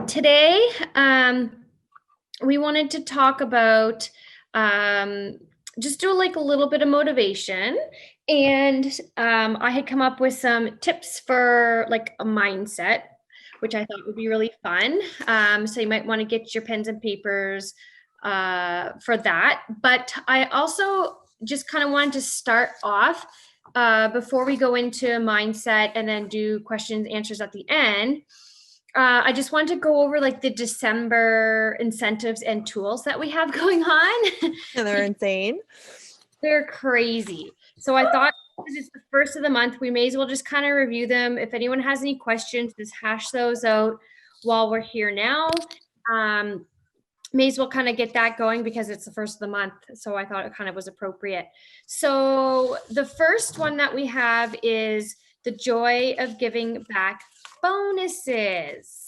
Today, we wanted to talk about just do like a little bit of motivation. And I had come up with some tips for like a mindset, which I thought would be really fun. So you might want to get your pens and papers for that. But I also just kind of wanted to start off before we go into mindset and then do questions, answers at the end. I just wanted to go over like the December incentives and tools that we have going on. And they're insane. They're crazy. So I thought because it's the first of the month, we may as well just kind of review them. If anyone has any questions, just hash those out while we're here now. May as well kind of get that going because it's the first of the month. So I thought it kind of was appropriate. So the first one that we have is the joy of giving back bonuses.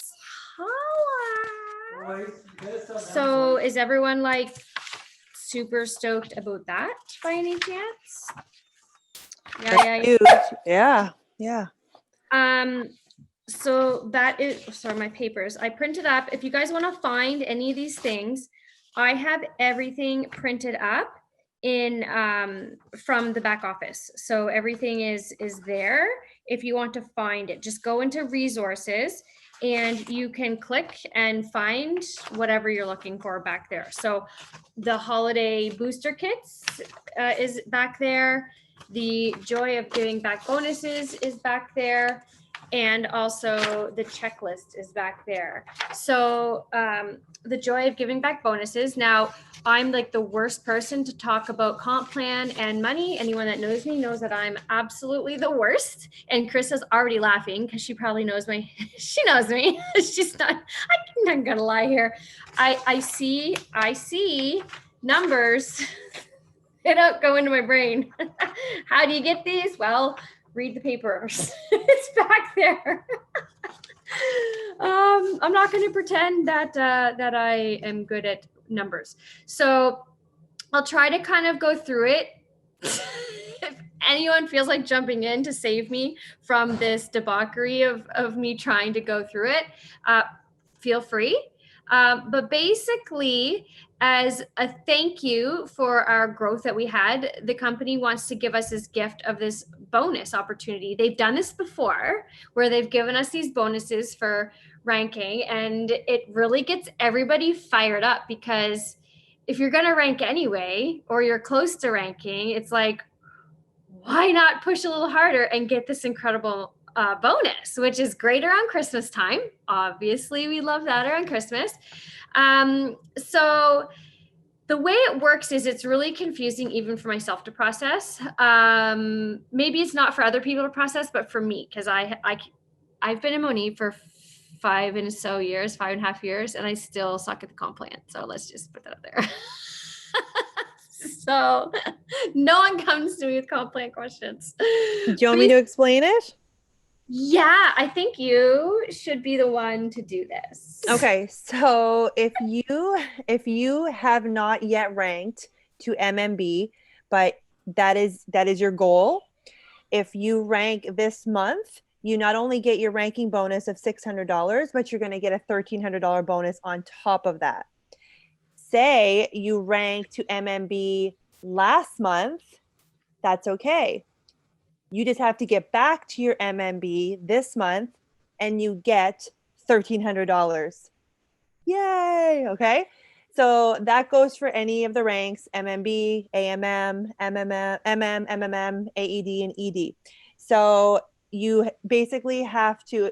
Holla. So is everyone like super stoked about that by any chance? Yeah. So that is, sorry, my papers. I printed up. If you guys want to find any of these things, I have everything printed up in from the back office. So everything is there. If you want to find it, just go into resources and you can click and find whatever you're looking for back there. So the holiday booster kits is back there. The joy of giving back bonuses is back there. And also the checklist is back there. So the joy of giving back bonuses. Now, I'm like the worst person to talk about comp plan and money. Anyone that knows me knows that I'm absolutely the worst. And Chris is already laughing because she probably knows me. She knows me. She's not, I'm not gonna lie here. I see numbers. They don't go into my brain. How do you get these? Well, read the papers. It's back there. I'm not going to pretend that I am good at numbers. So I'll try to kind of go through it. If anyone feels like jumping in to save me from this debauchery of me trying to go through it, feel free. But basically, as a thank you for our growth that we had, the company wants to give us this gift of this bonus opportunity. They've done this before where they've given us these bonuses for ranking, and it really gets everybody fired up because if you're going to rank anyway, or you're close to ranking, it's like, why not push a little harder and get this incredible bonus, which is great around Christmas time. Obviously, we love that around Christmas. So the way it works is it's really confusing even for myself to process. Maybe it's not for other people to process, but for me, because I've been in Moni for 5.5 years, and I still suck at the comp plan. So let's just put that up there. So no one comes to me with comp plan questions. Do you want me to explain it? Yeah, I think you should be the one to do this. Okay, so if you have not yet ranked to MMB, but that is your goal, if you rank this month, you not only get your ranking bonus of $600, but you're going to get a $1,300 bonus on top of that. Say you rank to MMB last month, that's okay. You just have to get back to your MMB this month and you get $1,300. Yay. Okay. So that goes for any of the ranks: MMB, AMM, MMM, MMM, AED, and ED. So you basically have to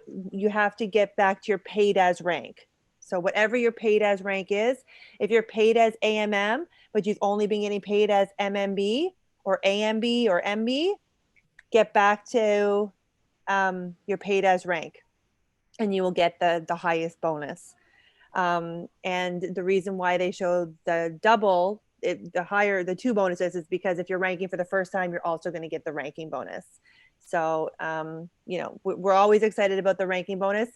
get back to your paid as rank. So whatever your paid as rank is, if you're paid as AMM, but you've only been getting paid as MMB or AMB or MB, get back to your paid as rank and you will get the highest bonus. And the reason why they show the double, the two bonuses, is because if you're ranking for the first time, you're also going to get the ranking bonus. So, we're always excited about the ranking bonus.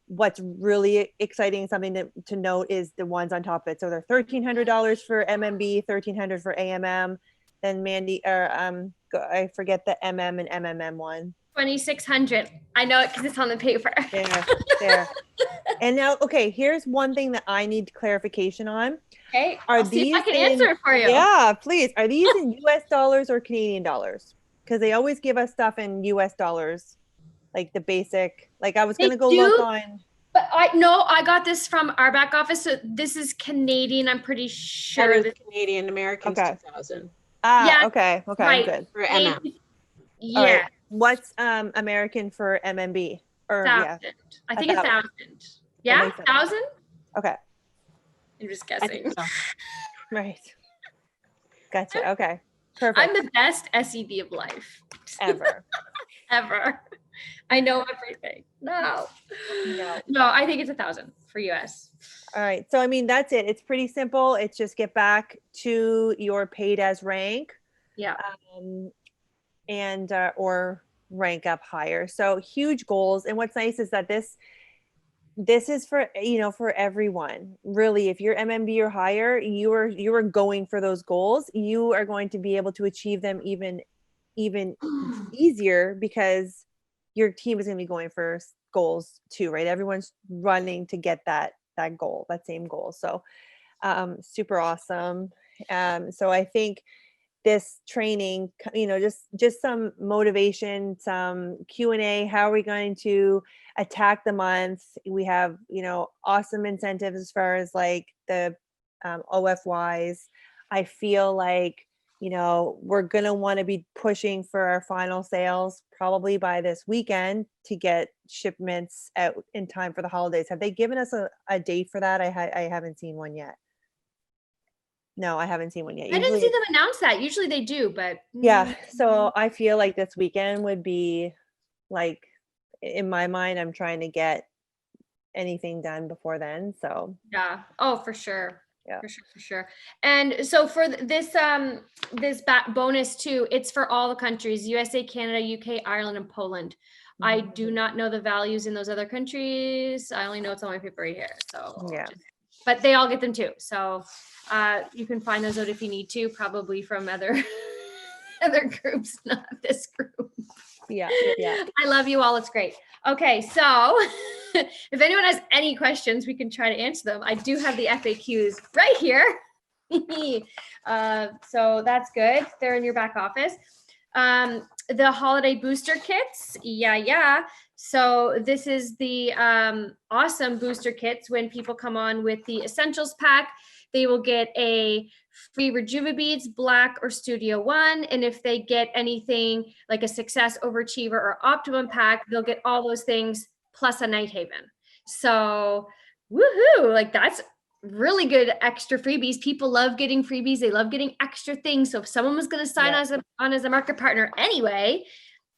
What's really exciting, something to note, is the ones on top of it. So they're $1,300 for MMB, $1,300 for AMM. Then Mandy, I forget the MM and MMM one. 2,600. I know it because it's on the paper. There. And now, okay, here's one thing that I need clarification on. Okay, Are I'll see these if I can answer it for you. Yeah, please. Are these in US dollars or Canadian dollars? Because they always give us stuff in US dollars, like the basic. Like I was They gonna go do, look on. but I got this from our back office. So this is Canadian. I'm pretty sure. That is Canadian. Americans Okay. 2000 Yeah, Okay, right. good. for MM. All Yeah, right. What's American for MMB? Or yeah, 1,000. I think 1,000. That Yeah, makes sense. 1,000. Okay. I'm just I guessing. think so. Right. Gotcha. Okay. Perfect. I'm the best SED of life Ever. ever. I know everything. No, I think it's 1,000 for US. All right. So, I mean, that's it. It's pretty simple. It's just get back to your paid as rank. Yeah. And or rank up higher. So huge goals. And what's nice is that this is for, for everyone. Really, if you're MMB or higher, you are going for those goals. You are going to be able to achieve them even easier because your team is going to be going for goals too, right? Everyone's running to get that goal, that same goal. So super awesome. So I think this training, just some motivation, some Q&A. How are we going to attack the month? We have, awesome incentives as far as like the OFYs. I feel like, we're going to want to be pushing for our final sales probably by this weekend to get shipments out in time for the holidays. Have they given us a date for that? I haven't seen one yet. No, I haven't seen one yet. I didn't see them announce that. Usually they do, but yeah. So I feel like this weekend would be like, in my mind, I'm trying to get anything done before then. So yeah. Oh, for sure. Yeah. For sure. And so for this bonus too, it's for all the countries: USA, Canada, UK, Ireland, and Poland. I do not know the values in those other countries. I only know it's on my paper right here. So yeah. But they all get them too. So you can find those out if you need to, probably from other groups, not this group. Yeah. I love you all. It's great. Okay, so if anyone has any questions, we can try to answer them. I do have the FAQs right here. So that's good. They're in your back office. The holiday booster kits. Yeah. So this is the awesome booster kits. When people come on with the essentials pack, they will get a free Rejuva Beads, Black or Studio One. And if they get anything like a Success, Overachiever, or Optimum pack, they'll get all those things plus a Night Haven. So woohoo, like that's really good extra freebies. People love getting freebies. They love getting extra things. So if someone was going to sign on as a market partner anyway,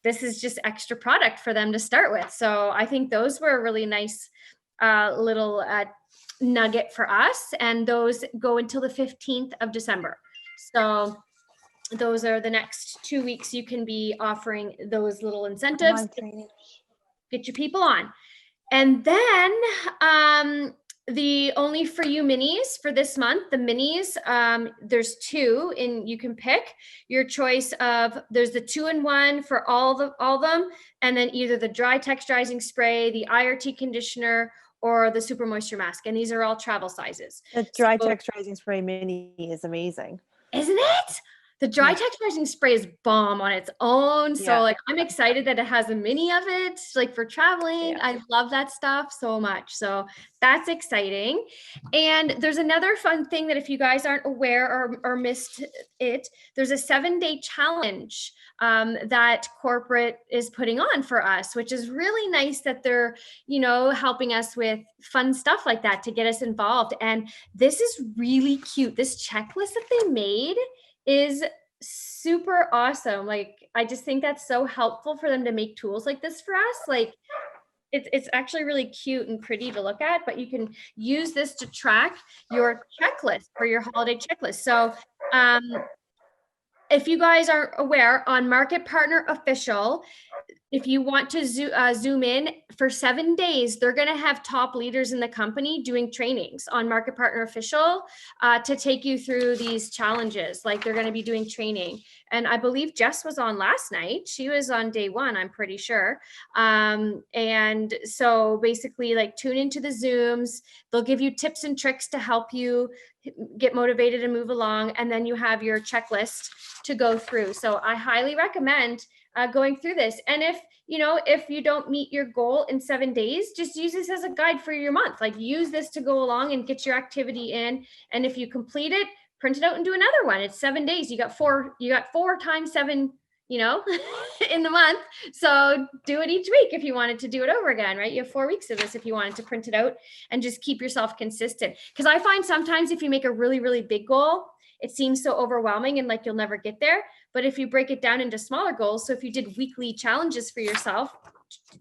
this is just extra product for them to start with. So I think those were a really nice little nugget for us. And those go until the 15th of December. So those are the next 2 weeks. You can be offering those little incentives. Get your people on. And then the only for you minis for this month, the minis, there's two, and you can pick your choice of, there's the 2-in-1 for all of them, and then either the dry texturizing spray, the IRT conditioner, or the super moisture mask. And these are all travel sizes. The dry texturizing spray mini is amazing. Isn't it? The dry texturizing spray is bomb on its own. So like, I'm excited that it has a mini of it, like for traveling. I love that stuff so much. So that's exciting. And there's another fun thing that if you guys aren't aware or missed it, there's a 7-day challenge that corporate is putting on for us, which is really nice that they're, helping us with fun stuff like that to get us involved. And this is really cute. This checklist that they made is super awesome. Like, I just think that's so helpful for them to make tools like this for us. Like, it's actually really cute and pretty to look at, but you can use this to track your checklist for your holiday checklist. So if you guys are aware, on Market Partner Official, If you want to zoom in for 7 days, they're going to have top leaders in the company doing trainings on Market Partner Official to take you through these challenges. Like they're going to be doing training. And I believe Jess was on last night. She was on day 1, I'm pretty sure. And so basically like tune into the Zooms. They'll give you tips and tricks to help you get motivated and move along. And then you have your checklist to go through. So I highly recommend going through this. And if you don't meet your goal in 7 days, just use this as a guide for your month. Like use this to go along and get your activity in. And if you complete it, print it out and do another one. It's 7 days. You got 4 times 7, in the month. So do it each week if you wanted to do it over again, right? You have 4 weeks of this if you wanted to print it out and just keep yourself consistent. Because I find sometimes if you make a really, really big goal, it seems so overwhelming and like you'll never get there. But if you break it down into smaller goals, so if you did weekly challenges for yourself,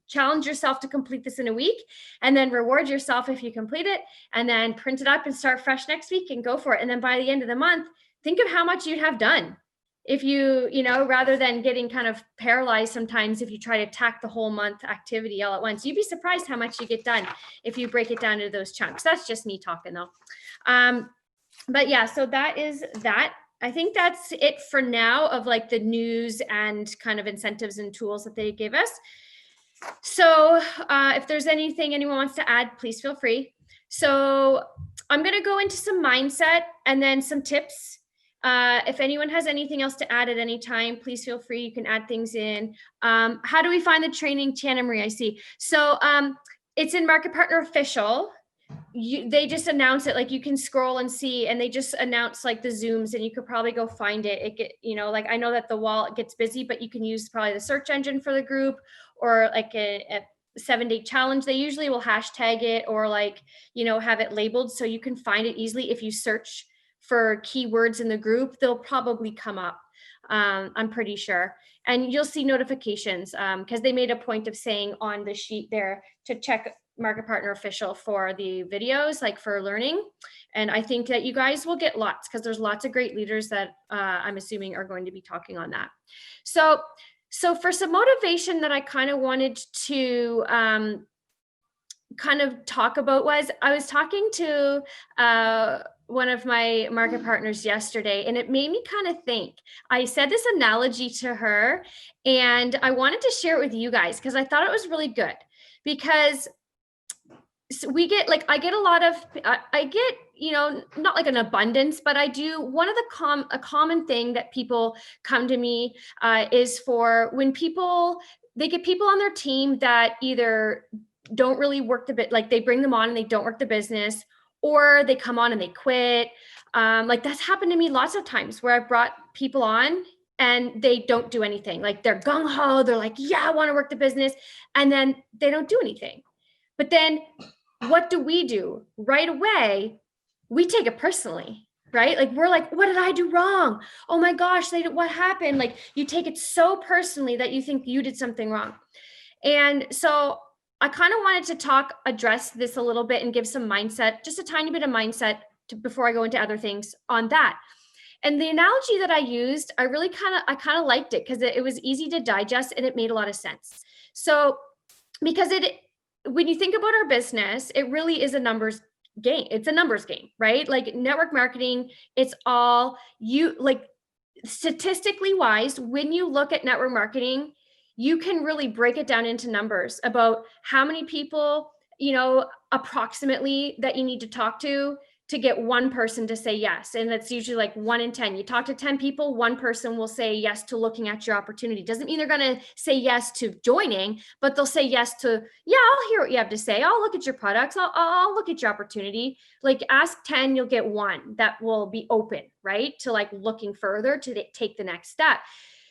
challenge yourself to complete this in a week and then reward yourself if you complete it, and then print it up and start fresh next week and go for it. And then by the end of the month, think of how much you'd have done. If you rather than getting kind of paralyzed sometimes if you try to tack the whole month activity all at once, you'd be surprised how much you get done if you break it down into those chunks. That's just me talking though. But yeah, so that is that. I think that's it for now of like the news and kind of incentives and tools that they give us. So if there's anything anyone wants to add, please feel free. So I'm going to go into some mindset and then some tips. If anyone has anything else to add at any time, please feel free. You can add things in. How do we find the training? Tiana Marie, I see. So it's in Market Partner Official. They just announce it, like you can scroll and see, and they just announce like the Zooms, and you could probably go find it. It get, like I know that the wall gets busy, but you can use probably the search engine for the group, or like a 7-day challenge. They usually will hashtag it or like, have it labeled so you can find it easily. If you search for keywords in the group, they'll probably come up. I'm pretty sure. And you'll see notifications because they made a point of saying on the sheet there to check Market Partner Official for the videos, like for learning. And I think that you guys will get lots because there's lots of great leaders that I'm assuming are going to be talking on that. So for some motivation that I kind of wanted to kind of talk about was, I was talking to one of my market partners yesterday, and it made me kind of think. I said this analogy to her, and I wanted to share it with you guys because I thought it was really good. Because we get like, I get a lot of, I get, not like an abundance, but I do. One of the a common thing that people come to me is for when they get people on their team that either don't really work the bit, like they bring them on and they don't work the business, or they come on and they quit. Like that's happened to me lots of times where I brought people on and they don't do anything. Like they're gung-ho, they're like, yeah, I want to work the business. And then they don't do anything. But then what do? Right away, we take it personally, right? Like we're like, what did I do wrong? Oh my gosh, what happened? Like you take it so personally that you think you did something wrong. And so I kind of wanted to address this a little bit and give some mindset, just a tiny bit of mindset before I go into other things on that. And the analogy that I used, I kind of liked it because it was easy to digest and it made a lot of sense. So because when you think about our business, it really is a numbers game. It's a numbers game, right? Like network marketing, it's all like statistically wise, when you look at network marketing, you can really break it down into numbers about how many people, approximately that you need to talk to get one person to say yes. And that's usually like 1 in 10. You talk to 10 people, one person will say yes to looking at your opportunity. Doesn't mean they're going to say yes to joining, but they'll say yes to, yeah, I'll hear what you have to say. I'll look at your products. I'll look at your opportunity. Like ask 10, you'll get 1 that will be open, right? To like looking further to take the next step.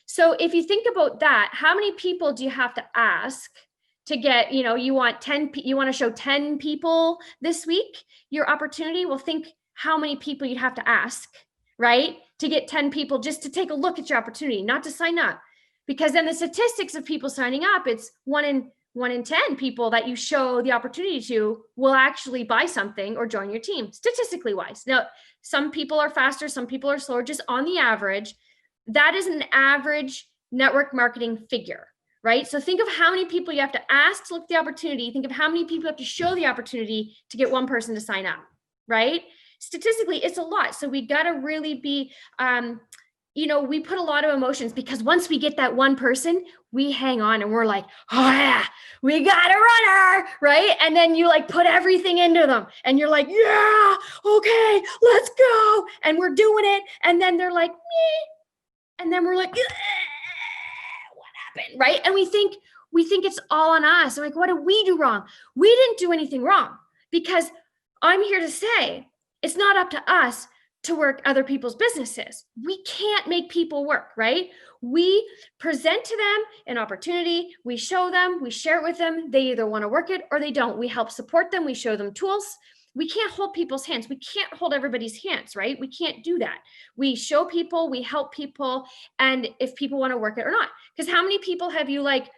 So if you think about that, how many people do you have to ask to get, you want to show 10 people this week, your opportunity? Well, think how many people you'd have to ask, right? To get 10 people just to take a look at your opportunity, not to sign up. Because then the statistics of people signing up, it's 1 in 10 people that you show the opportunity to will actually buy something or join your team, statistically wise. Now, some people are faster, some people are slower, just on the average. That is an average network marketing figure, right? So think of how many people you have to ask to look at the opportunity. Think of how many people you have to show the opportunity to get one person to sign up, right? Statistically, it's a lot. So we got to really be, we put a lot of emotions, because once we get that one person, we hang on and we're like, oh yeah, we got a runner, right? And then you like put everything into them and you're like, yeah, okay, let's go. And we're doing it. And then they're like, meh. And then we're like, what happened, right? And we think it's all on us. We're like, what did we do wrong? We didn't do anything wrong, because I'm here to say it's not up to us to work other people's businesses. We can't make people work, right? We present to them an opportunity, we show them, we share it with them. They either want to work it or they don't. We help support them, we show them tools. We can't hold people's hands. We can't hold everybody's hands, right? We can't do that. We show people, we help people, and if people want to work it or not. Because how many people have you like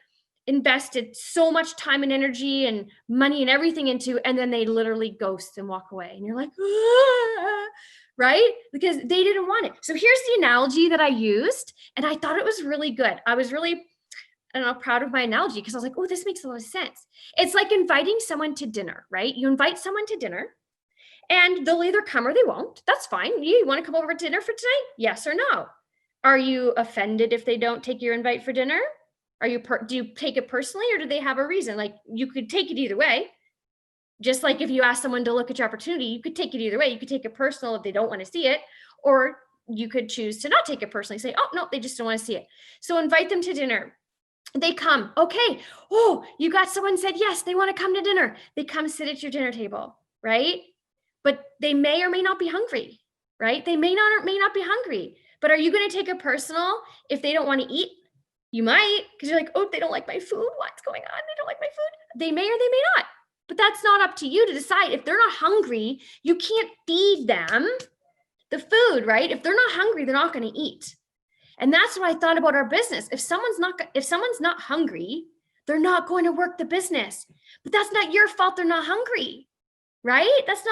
invested so much time and energy and money and everything into, and then they literally ghost and walk away, and you're like, ah, right? Because they didn't want it. So here's the analogy that I used, and I thought it was really good. I was really, proud of my analogy, because I was like, oh, this makes a lot of sense. It's like inviting someone to dinner, right? You invite someone to dinner and they'll either come or they won't. That's fine. You want to come over to dinner for tonight? Yes or no? Are you offended if they don't take your invite for dinner? Do you take it personally, or do they have a reason? Like, you could take it either way. Just like if you ask someone to look at your opportunity, you could take it either way. You could take it personal if they don't want to see it, or you could choose to not take it personally. Say, oh, no, they just don't want to see it. So invite them to dinner. They come. Okay. Oh, you got someone said, yes, they want to come to dinner. They come sit at your dinner table, right? But they may or may not be hungry, right? They may not or may not be hungry. But are you going to take it personal if they don't want to eat? You might, because you're like, oh, they don't like my food. What's going on? They don't like my food. They may or they may not. But that's not up to you to decide. If they're not hungry, you can't feed them the food, right? If they're not hungry, they're not going to eat. And that's what I thought about our business. If someone's not hungry, they're not going to work the business. But that's not your fault. They're not hungry, right? That's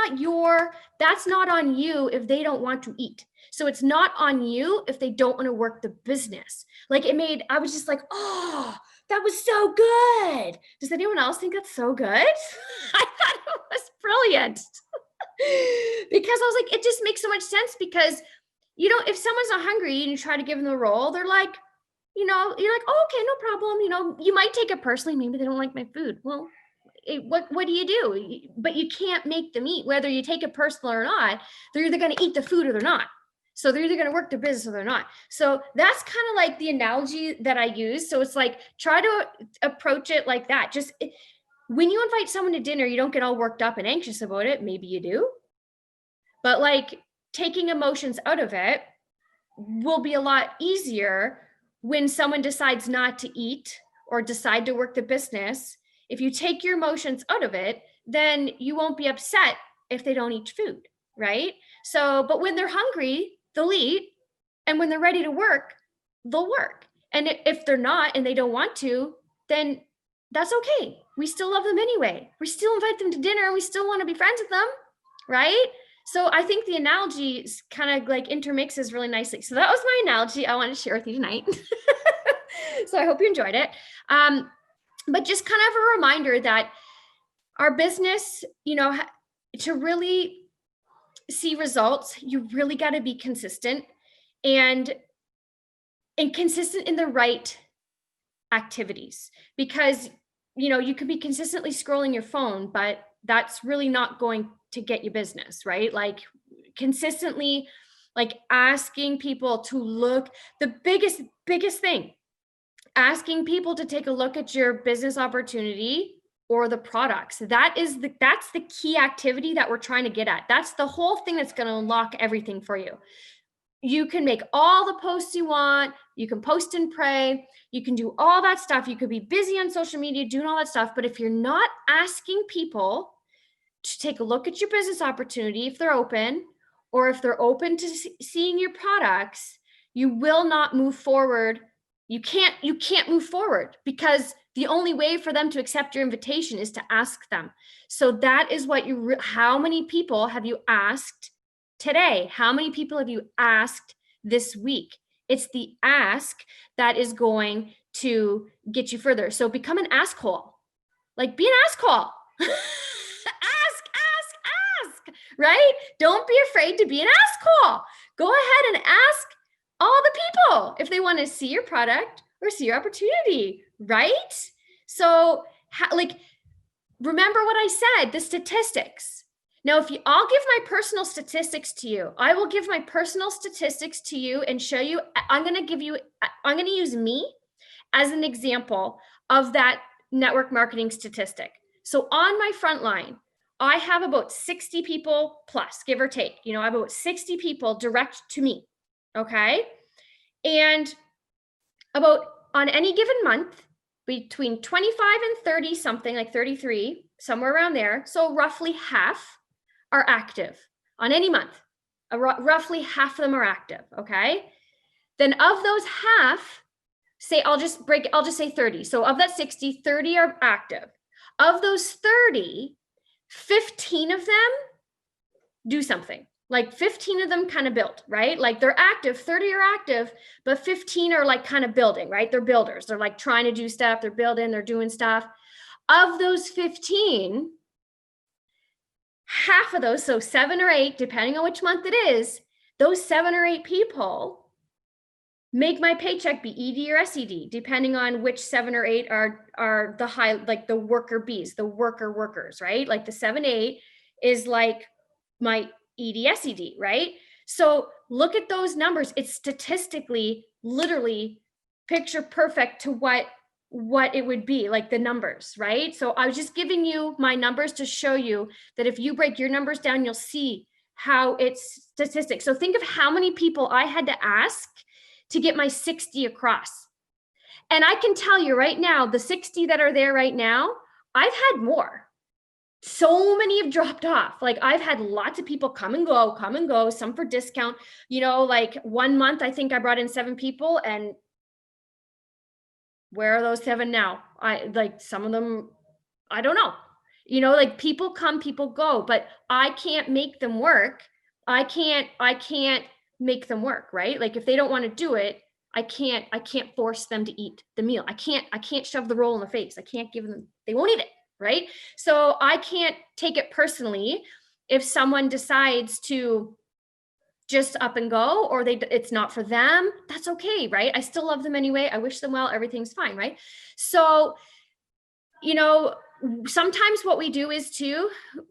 not on you if they don't want to eat. So it's not on you if they don't want to work the business. I was just like, oh, that was so good. Does anyone else think that's so good? I thought it was brilliant. Because I was like, it just makes so much sense, because, if someone's not hungry and you try to give them the role, they're like, you're like, oh, okay, no problem. You might take it personally. Maybe they don't like my food. Well, what do you do? But you can't make them eat. Whether you take it personal or not, they're either going to eat the food or they're not. So they're either going to work the business or they're not. So that's kind of like the analogy that I use. So it's like, try to approach it like that. Just when you invite someone to dinner, you don't get all worked up and anxious about it. Maybe you do. But like, taking emotions out of it will be a lot easier when someone decides not to eat or decide to work the business. If you take your emotions out of it, then you won't be upset if they don't eat food, right? So, but when they're hungry, they'll eat. And when they're ready to work, they'll work. And if they're not and they don't want to, then that's okay. We still love them anyway. We still invite them to dinner and we still want to be friends with them, right? So I think the analogy kind of like intermixes really nicely. So that was my analogy I wanted to share with you tonight. So I hope you enjoyed it. But just kind of a reminder that our business, to really see results, you really got to be consistent and consistent in the right activities, because, you could be consistently scrolling your phone, but that's really not going to get you business, right? Like consistently, like asking people to look, the biggest thing, asking people to take a look at your business opportunity or the products. That's the key activity that we're trying to get at. That's the whole thing that's going to unlock everything for you. You can make all the posts you want. You can post and pray. You can do all that stuff. You could be busy on social media doing all that stuff. But if you're not asking people to take a look at your business opportunity, if they're open, or if they're open to seeing your products, you will not move forward. You can't move forward, because the only way for them to accept your invitation is to ask them. So that is what how many people have you asked today? How many people have you asked this week? It's the ask that is going to get you further. So become an asshole. Like, be an asshole. ask, right? Don't be afraid to be an asshole. Go ahead and ask all the people if they want to see your product or see your opportunity, right? So remember what I said, the statistics. Now, I'll give my personal statistics to you. I will give my personal statistics to you and show you. I'm going to use me as an example of that network marketing statistic. So on my front line, I have about 60 people plus, give or take. I have about 60 people direct to me. Okay. And on any given month, between 25 and 30 something, like 33, somewhere around there. So roughly half are active on any month. Roughly half of them are active. Okay. Then of those half, I'll just say 30. So of that 60, 30 are active. Of those 30, 15 of them do something. Like 15 of them kind of build, right? Like they're active, 30 are active, but 15 are like kind of building, right? They're builders. They're like trying to do stuff. They're building, they're doing stuff. Of those 15, half of those, so 7 or 8, depending on which month it is, those 7 or 8 people make my paycheck be ED or SED, depending on which 7 or 8 are the high, like the worker bees, the workers, right? Like the 7, 8 is like my ED, SED, right? So look at those numbers. It's statistically, literally picture perfect to what it would be, like the numbers, right? So I was just giving you my numbers to show you that if you break your numbers down, you'll see how it's statistics. So think of how many people I had to ask to get my 60 across. And I can tell you right now, the 60 that are there right now, I've had more. So many have dropped off. Like I've had lots of people come and go, some for discount. Like 1 month, I think I brought in 7 people, and where are those 7 now? Some of them, I don't know. Like people come, people go, but I can't make them work. I can't make them work, right? Like if they don't want to do it, I can't force them to eat the meal. I can't shove the roll in the face. I can't give them, they won't eat it, right? So I can't take it personally if someone decides to just up and go, or it's not for them. That's okay, right? I still love them anyway. I wish them well, everything's fine, right? So, sometimes what we do is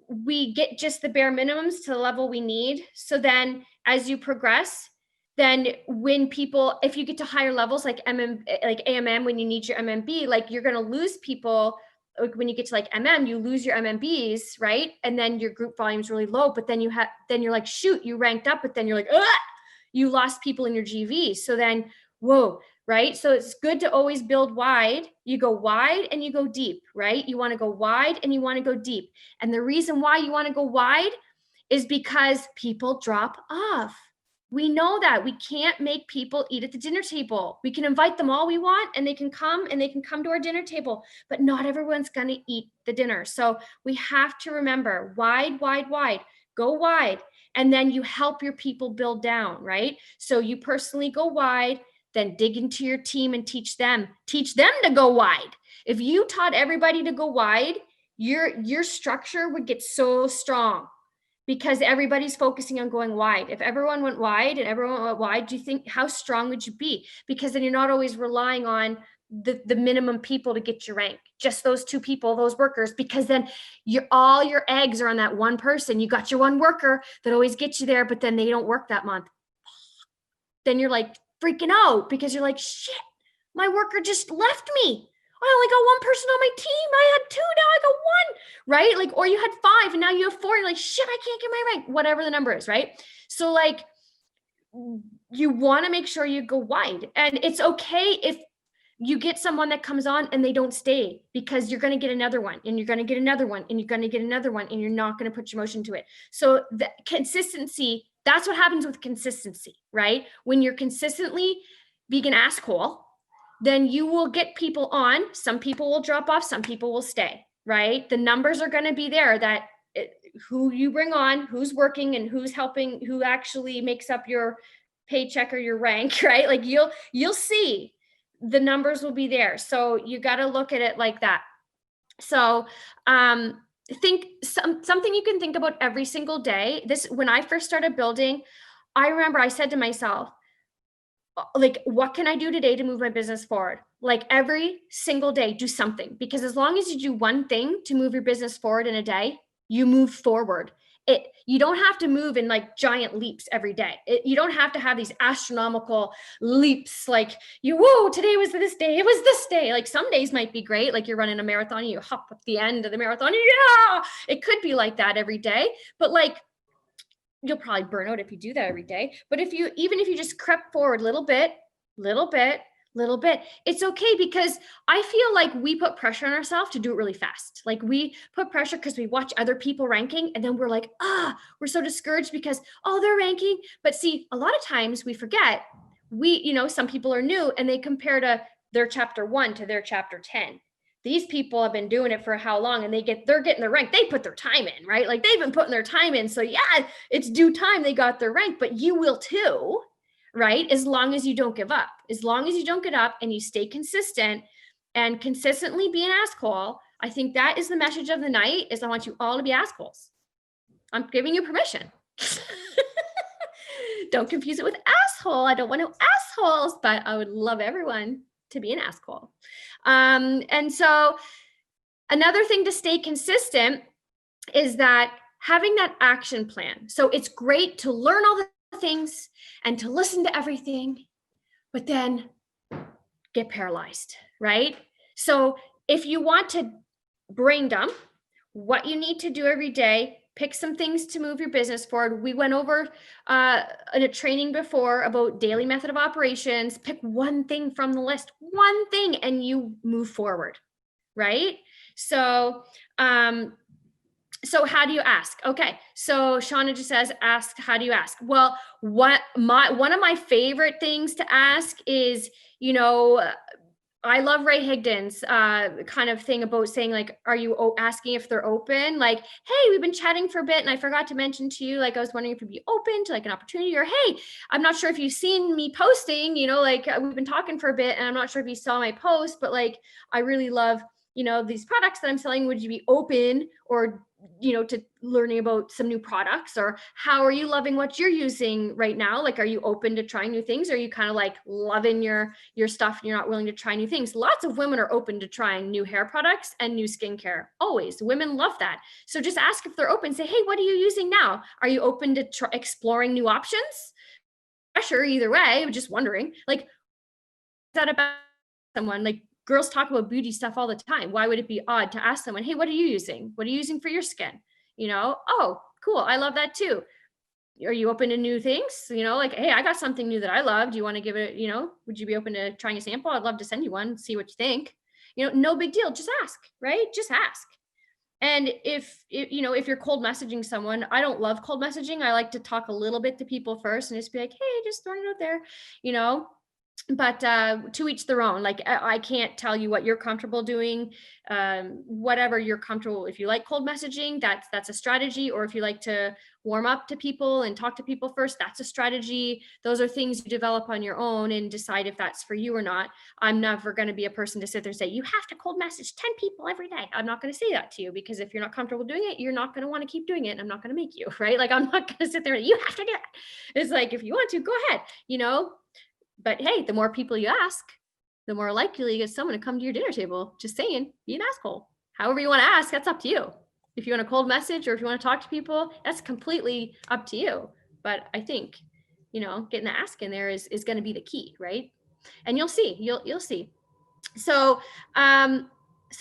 we get just the bare minimums to the level we need. So then as you progress, then when if you get to higher levels, like AMM, when you need your MMB, like you're going to lose people. Like when you get to like you lose your MMBs, right? And then your group volume is really low, but then you're like, shoot, you ranked up, but then you're like, you lost people in your GV. So then, whoa, right? So it's good to always build wide. You go wide and you go deep, right? You want to go wide and you want to go deep. And the reason why you want to go wide is because people drop off. We know that we can't make people eat at the dinner table. We can invite them all we want, and they can come to our dinner table, but not everyone's going to eat the dinner. So we have to remember wide, go wide. And then you help your people build down, right? So you personally go wide, then dig into your team and teach them to go wide. If you taught everybody to go wide, your structure would get so strong, because everybody's focusing on going wide. If everyone went wide, do you think how strong would you be? Because then you're not always relying on the minimum people to get your rank, just those 2 people, those workers, because then all your eggs are on that one person. You got your one worker that always gets you there, but then they don't work that month. Then you're like freaking out because you're like, shit, my worker just left me. I only got 1 person on my team. I had 2, now I got 1, right? Like, or you had 5 and now you have 4. You're like, shit, I can't get my rank, whatever the number is, right? So like, you want to make sure you go wide. And it's okay if you get someone that comes on and they don't stay, because you're going to get another one, and you're going to get another one, and you're going to get another one, and you're not going to put your emotion to it. So the consistency, that's what happens with consistency, right? When you're consistently being an asshole, then you will get people on. Some people will drop off, some people will stay, right? The numbers are going to be there, that who you bring on, who's working, and who's helping, who actually makes up your paycheck or your rank, right? Like you'll see the numbers will be there. So you got to look at it like that. So think something you can think about every single day. When I first started building, I remember I said to myself, like, what can I do today to move my business forward? Like every single day, do something, because as long as you do one thing to move your business forward in a day, you move forward. You don't have to move in like giant leaps every day. You don't have to have these astronomical leaps. Like whoa, today was this day. It was this day. Like some days might be great. Like you're running a marathon, and you hop at the end of the marathon. Yeah, it could be like that every day. But like, you'll probably burn out if you do that every day. But even if you just crept forward little bit, it's okay, because I feel like we put pressure on ourselves to do it really fast. Like we put pressure because we watch other people ranking, and then we're like, we're so discouraged because, they're ranking. But see, a lot of times we forget, some people are new and they compare to their chapter 1 to their chapter 10. These people have been doing it for how long, and they're getting their rank. They put their time in, right? Like they've been putting their time in. So yeah, it's due time they got their rank, but you will too, right? As long as you don't give up, as long as you don't get up and you stay consistent and consistently be an asshole. I think that is the message of the night, is I want you all to be assholes. I'm giving you permission. Don't confuse it with asshole. I don't want no assholes, but I would love everyone to be an asshole. And so another thing to stay consistent is that having that action plan. So it's great to learn all the things and to listen to everything, but then get paralyzed, right? So if you want to brain dump what you need to do every day, pick some things to move your business forward. We went over in a training before about daily method of operations. Pick one thing from the list, one thing, and you move forward, right? So, so how do you ask? Okay, so Shauna just says, ask, how do you ask? Well, one of my favorite things to ask is, I love Ray Higdon's kind of thing about saying, like, are you asking if they're open? Like, hey, we've been chatting for a bit and I forgot to mention to you, like, I was wondering if you'd be open to like an opportunity, or, hey, I'm not sure if you've seen me posting, like we've been talking for a bit and I'm not sure if you saw my post, but like, I really love, these products that I'm selling. Would you be open or, to learning about some new products? Or how are you loving what you're using right now? Like, are you open to trying new things? Or are you kind of like loving your stuff and you're not willing to try new things? Lots of women are open to trying new hair products and new skincare. Always. Women love that. So just ask if they're open. Say, hey, what are you using now? Are you open to exploring new options? Sure, either way. I'm just wondering, like, is that about someone? Like, girls talk about beauty stuff all the time. Why would it be odd to ask someone, hey, what are you using? What are you using for your skin? Oh, cool. I love that too. Are you open to new things? Like, hey, I got something new that I love. Do you want to give it, would you be open to trying a sample? I'd love to send you one, see what you think. No big deal. Just ask, right? Just ask. And if you're cold messaging someone, I don't love cold messaging. I like to talk a little bit to people first and just be like, hey, just throwing it out there, but to each their own. Like, I can't tell you what you're comfortable doing. Whatever you're comfortable. If you like cold messaging, that's a strategy. Or if you like to warm up to people and talk to people first, that's a strategy. Those are things you develop on your own and decide if that's for you or not. I'm never going to be a person to sit there and say, you have to cold message 10 people every day. I'm not going to say that to you, because if you're not comfortable doing it, you're not going to want to keep doing it. And I'm not going to make you, right? Like, I'm not going to sit there and you have to do it. It's like, if you want to, go ahead, But hey, the more people you ask, the more likely you get someone to come to your dinner table. Just saying, be an asshole. However you want to ask, that's up to you. If you want a cold message or if you want to talk to people, that's completely up to you. But I think, getting the ask in there is going to be the key, right? And you'll see, you'll see. So,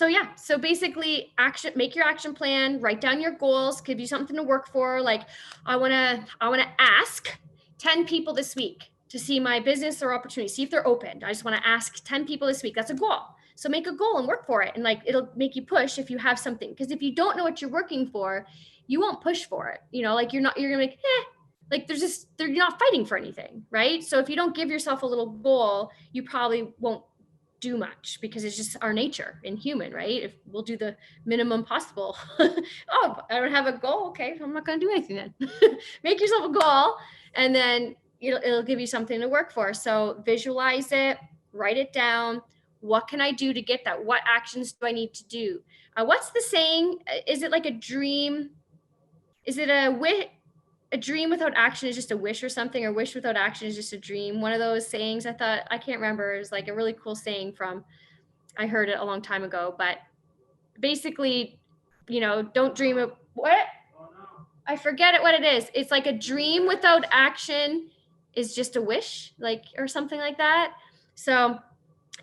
yeah. So basically, make your action plan, write down your goals, give you something to work for. Like, I want to ask 10 people this week to see my business or opportunity, see if they're open. I just want to ask 10 people this week. That's a goal. So make a goal and work for it. And like, it'll make you push if you have something. Because if you don't know what you're working for, you won't push for it. Like you're gonna be like, you're not fighting for anything, right? So if you don't give yourself a little goal, you probably won't do much, because it's just our nature in human, right? If we'll do the minimum possible. Oh, I don't have a goal. Okay, I'm not going to do anything then. Make yourself a goal, and then it'll give you something to work for. So visualize it, write it down. What can I do to get that? What actions do I need to do? What's the saying? Is it like a dream? Is it a dream without action is just a wish or something, or wish without action is just a dream? One of those sayings. I can't remember. It was like a really cool saying I heard it a long time ago, but basically, don't dream of what? I forget what it is. It's like a dream without action is just a wish, like, or something like that. So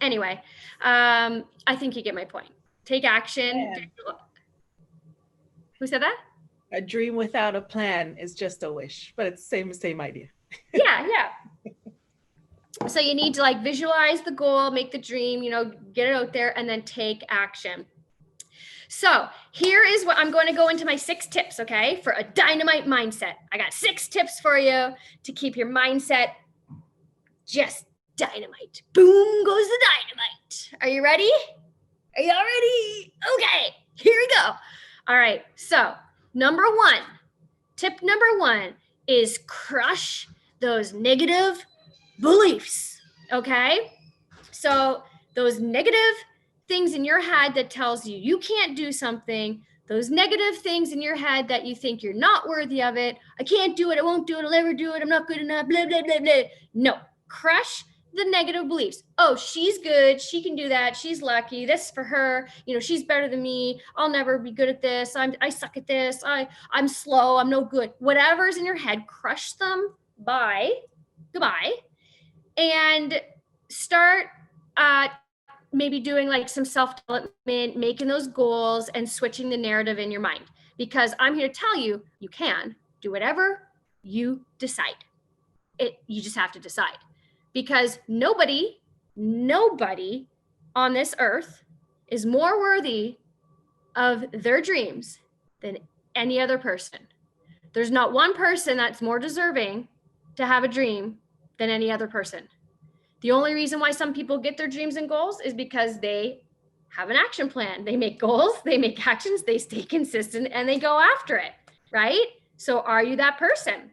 anyway, I think you get my point. Take action. Yeah. Who said that? A dream without a plan is just a wish, but it's same idea. Yeah. So you need to like visualize the goal, make the dream, get it out there, and then take action. So here is what I'm going to go into my 6 tips, okay, for a dynamite mindset. I got 6 tips for you to keep your mindset just dynamite. Boom goes the dynamite. Are you ready? Are you all ready? Okay, here we go. All right, so tip number one is crush those negative beliefs, okay? So those negative things in your head that tells you you can't do something, those negative things in your head that you think you're not worthy of it, I can't do it, I won't do it, I'll never do it, I'm not good enough, blah, blah, blah, blah. No, crush the negative beliefs. Oh, she's good, she can do that, she's lucky, this is for her, she's better than me, I'll never be good at this, I suck at this, I'm slow, I'm no good. Whatever's in your head, crush them goodbye, and start maybe doing like some self-development, making those goals and switching the narrative in your mind. Because I'm here to tell you, you can do whatever you decide. You just have to decide. Because nobody on this earth is more worthy of their dreams than any other person. There's not one person that's more deserving to have a dream than any other person. The only reason why some people get their dreams and goals is because they have an action plan. They make goals, they make actions, they stay consistent, and they go after it, right? So are you that person?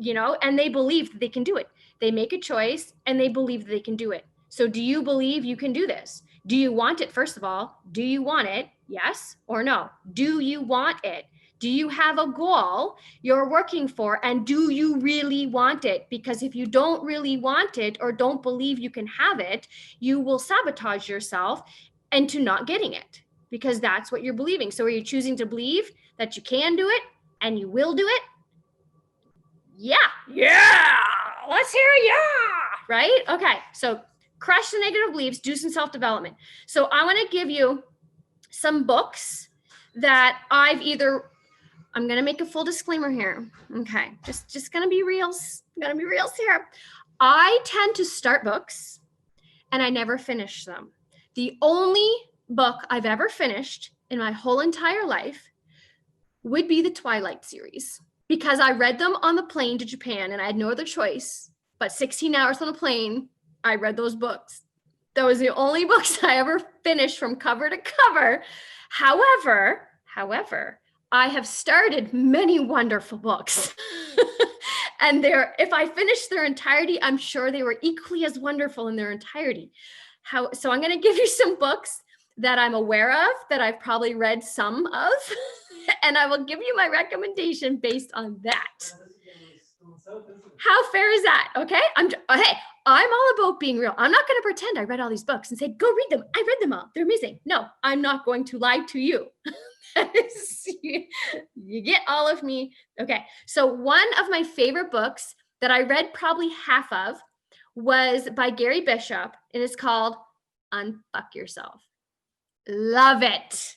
And they believe that they can do it. They make a choice and they believe that they can do it. So do you believe you can do this? Do you want it? First of all, do you want it? Yes or no? Do you want it? Do you have a goal you're working for, and do you really want it? Because if you don't really want it or don't believe you can have it, you will sabotage yourself into not getting it, because that's what you're believing. So are you choosing to believe that you can do it and you will do it? Yeah. Let's hear a yeah, right? Okay, so crush the negative beliefs, do some self-development. So I want to give you some books that I'm going to make a full disclaimer here. Okay. Just going to be reals. Going to be reals here. I tend to start books and I never finish them. The only book I've ever finished in my whole entire life would be the Twilight series, because I read them on the plane to Japan and I had no other choice, but 16 hours on a plane, I read those books. That was the only books I ever finished from cover to cover. However, I have started many wonderful books. And if I finished their entirety, I'm sure they were equally as wonderful in their entirety. So I'm going to give you some books that I'm aware of, that I've probably read some of, and I will give you my recommendation based on that. How fair is that? Okay. I'm all about being real. I'm not going to pretend I read all these books and say, go read them. I read them all. They're amazing. No, I'm not going to lie to you. You get all of me. Okay. So one of my favorite books that I read probably half of was by Gary Bishop, and it's called Unfuck Yourself. Love it.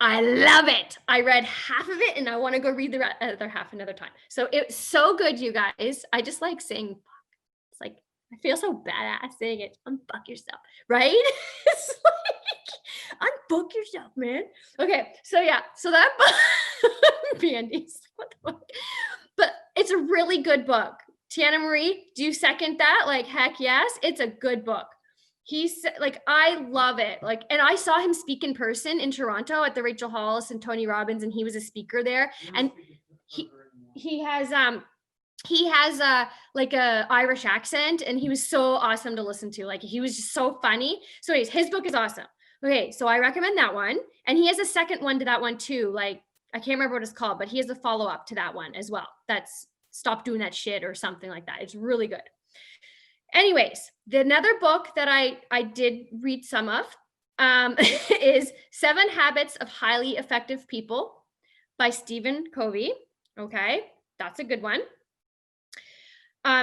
I love it. I read half of it and I want to go read the other half another time. So it's so good, you guys. I just like saying fuck. It's like, I feel so badass saying it. Unfuck yourself, right? It's like, unfuck yourself, man. Okay, so yeah, so that book, Bandies, what the fuck? But it's a really good book. Tiana Marie, do you second that? Like, heck yes, it's a good book. He's like, I love it. Like, and I saw him speak in person in Toronto at the Rachel Hollis and Tony Robbins, and he was a speaker there. And he has he has a Irish accent, and he was so awesome to listen to. Like, he was just so funny. So anyways, his book is awesome. Okay, so I recommend that one. And he has a second one to that one too. Like, I can't remember what it's called, but he has a follow-up to that one as well. That's Stop Doing That Shit or something like that. It's really good. Anyways, another book that I did read some of is 7 Habits of Highly Effective People by Stephen Covey. Okay, that's a good one.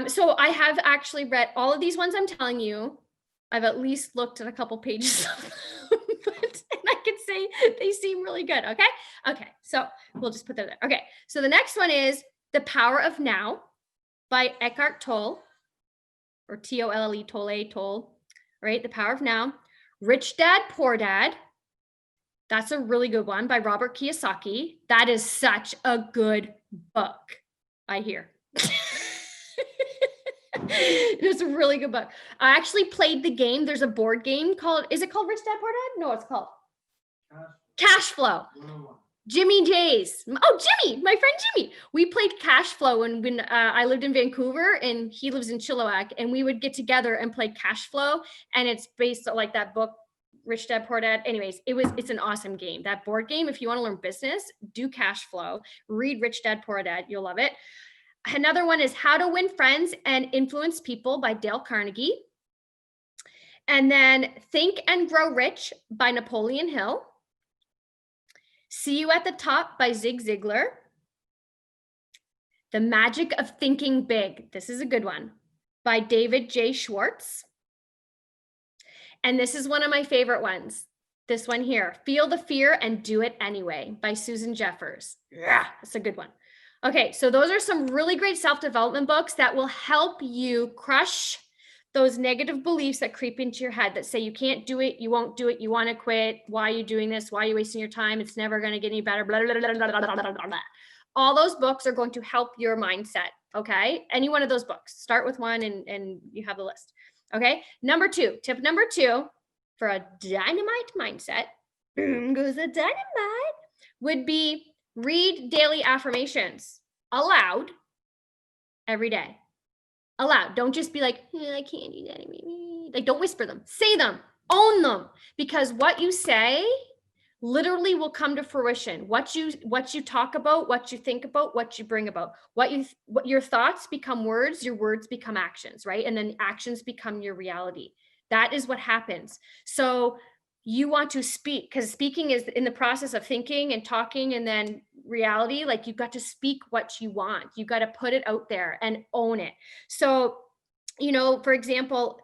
So I have actually read all of these ones I'm telling you. I've at least looked at a couple pages of them, and I can say they seem really good. Okay, so we'll just put that there. Okay, so the next one is The Power of Now by Eckhart Tolle, or Tolle, Tolle, right? The Power of Now. Rich Dad, Poor Dad. That's a really good one by Robert Kiyosaki. That is such a good book, I hear. It's a really good book. I actually played the game. There's a board game called, is it called Rich Dad Poor Dad? No, it's called Cashflow. Jimmy J's. Oh, Jimmy, my friend Jimmy. We played Cashflow when I lived in Vancouver, and he lives in Chilliwack, and we would get together and play Cashflow. And it's based on like that book, Rich Dad Poor Dad. Anyways, it's an awesome game. That board game, if you want to learn business, do Cashflow. Read Rich Dad Poor Dad. You'll love it. Another one is How to Win Friends and Influence People by Dale Carnegie. And then Think and Grow Rich by Napoleon Hill. See You at the Top by Zig Ziglar. The Magic of Thinking Big. This is a good one by David J. Schwartz. And this is one of my favorite ones. This one here, Feel the Fear and Do It Anyway by Susan Jeffers. Yeah, that's a good one. Okay, so those are some really great self-development books that will help you crush those negative beliefs that creep into your head that say you can't do it, you won't do it, you want to quit, why are you doing this, why are you wasting your time, it's never going to get any better, blah, blah, blah, blah, blah, blah, blah. All those books are going to help your mindset, okay? Any one of those books. Start with one and you have the list, okay? Tip number 2 for a dynamite mindset, goes a dynamite, would be read daily affirmations aloud every day. Aloud. Don't just be like, I can't do that. Like, don't whisper them. Say them. Own them. Because what you say literally will come to fruition. What you talk about, what you think about, what you bring about. What your thoughts become words, your words become actions, right? And then actions become your reality. That is what happens. So you want to speak, because speaking is in the process of thinking and talking, and then reality. Like, you've got to speak what you want. You got to put it out there and own it. So, for example,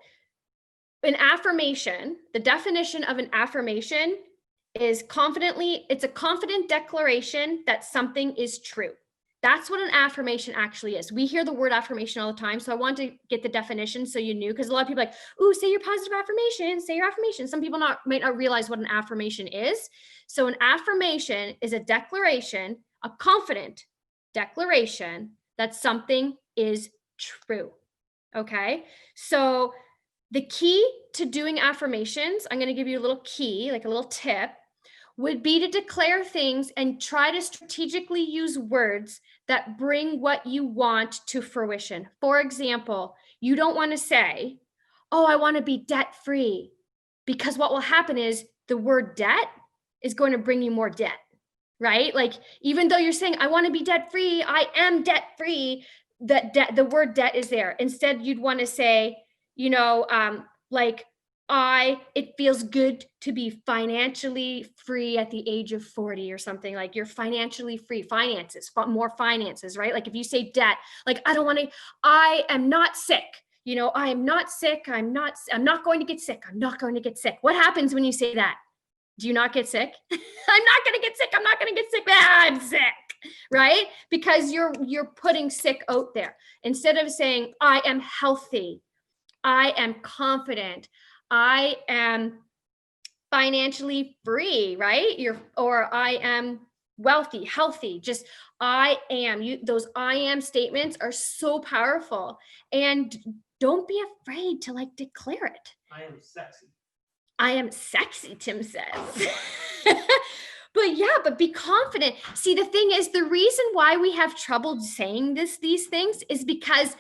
an affirmation, the definition of an affirmation is it's a confident declaration that something is true. That's what an affirmation actually is. We hear the word affirmation all the time. So I want to get the definition so you knew, because a lot of people are like, ooh, say your positive affirmation, say your affirmation. Some people might not realize what an affirmation is. So an affirmation is a declaration, a confident declaration that something is true. Okay. So the key to doing affirmations, I'm going to give you a little key, like a little tip, would be to declare things and try to strategically use words that bring what you want to fruition. For example, you don't want to say, oh, I want to be debt-free, because what will happen is the word debt is going to bring you more debt, right? Like, even though you're saying, I want to be debt-free, I am debt-free, the word debt is there. Instead, you'd want to say, it feels good to be financially free at the age of 40 or something. Like, you're financially free, finances, more finances, right? Like, if you say debt, like, I am not sick. I am not sick. I'm not going to get sick. I'm not going to get sick. What happens when you say that? Do you not get sick? I'm not going to get sick. I'm not going to get sick. I'm sick, right? Because you're putting sick out there. Instead of saying, I am healthy, I am confident, I am financially free, right? Or I am wealthy, healthy, just I am. Those I am statements are so powerful. And don't be afraid to declare it. I am sexy. I am sexy, Tim says. But be confident. See, the thing is, the reason why we have trouble saying these things is because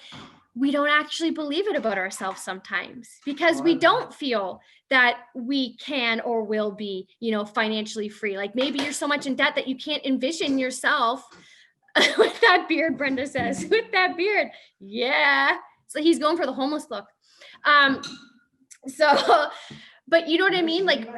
we don't actually believe it about ourselves sometimes, because we don't feel that we can or will be, financially free. Like maybe you're so much in debt that you can't envision yourself with that beard, Brenda says, with that beard. Yeah. So he's going for the homeless look. But you know what I mean? Like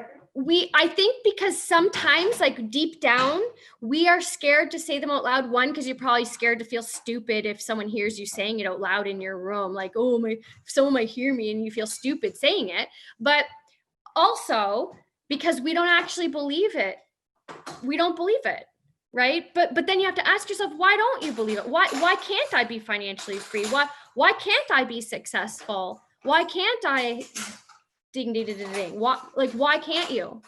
I think because sometimes like deep down, we are scared to say them out loud. One, because you're probably scared to feel stupid if someone hears you saying it out loud in your room, like, oh my, someone might hear me and you feel stupid saying it. But also because we don't actually believe it. We don't believe it. Right. But then you have to ask yourself, why don't you believe it? Why can't I be financially free? Why can't I be successful? Why can't I ding, ding, ding, ding? Why can't you?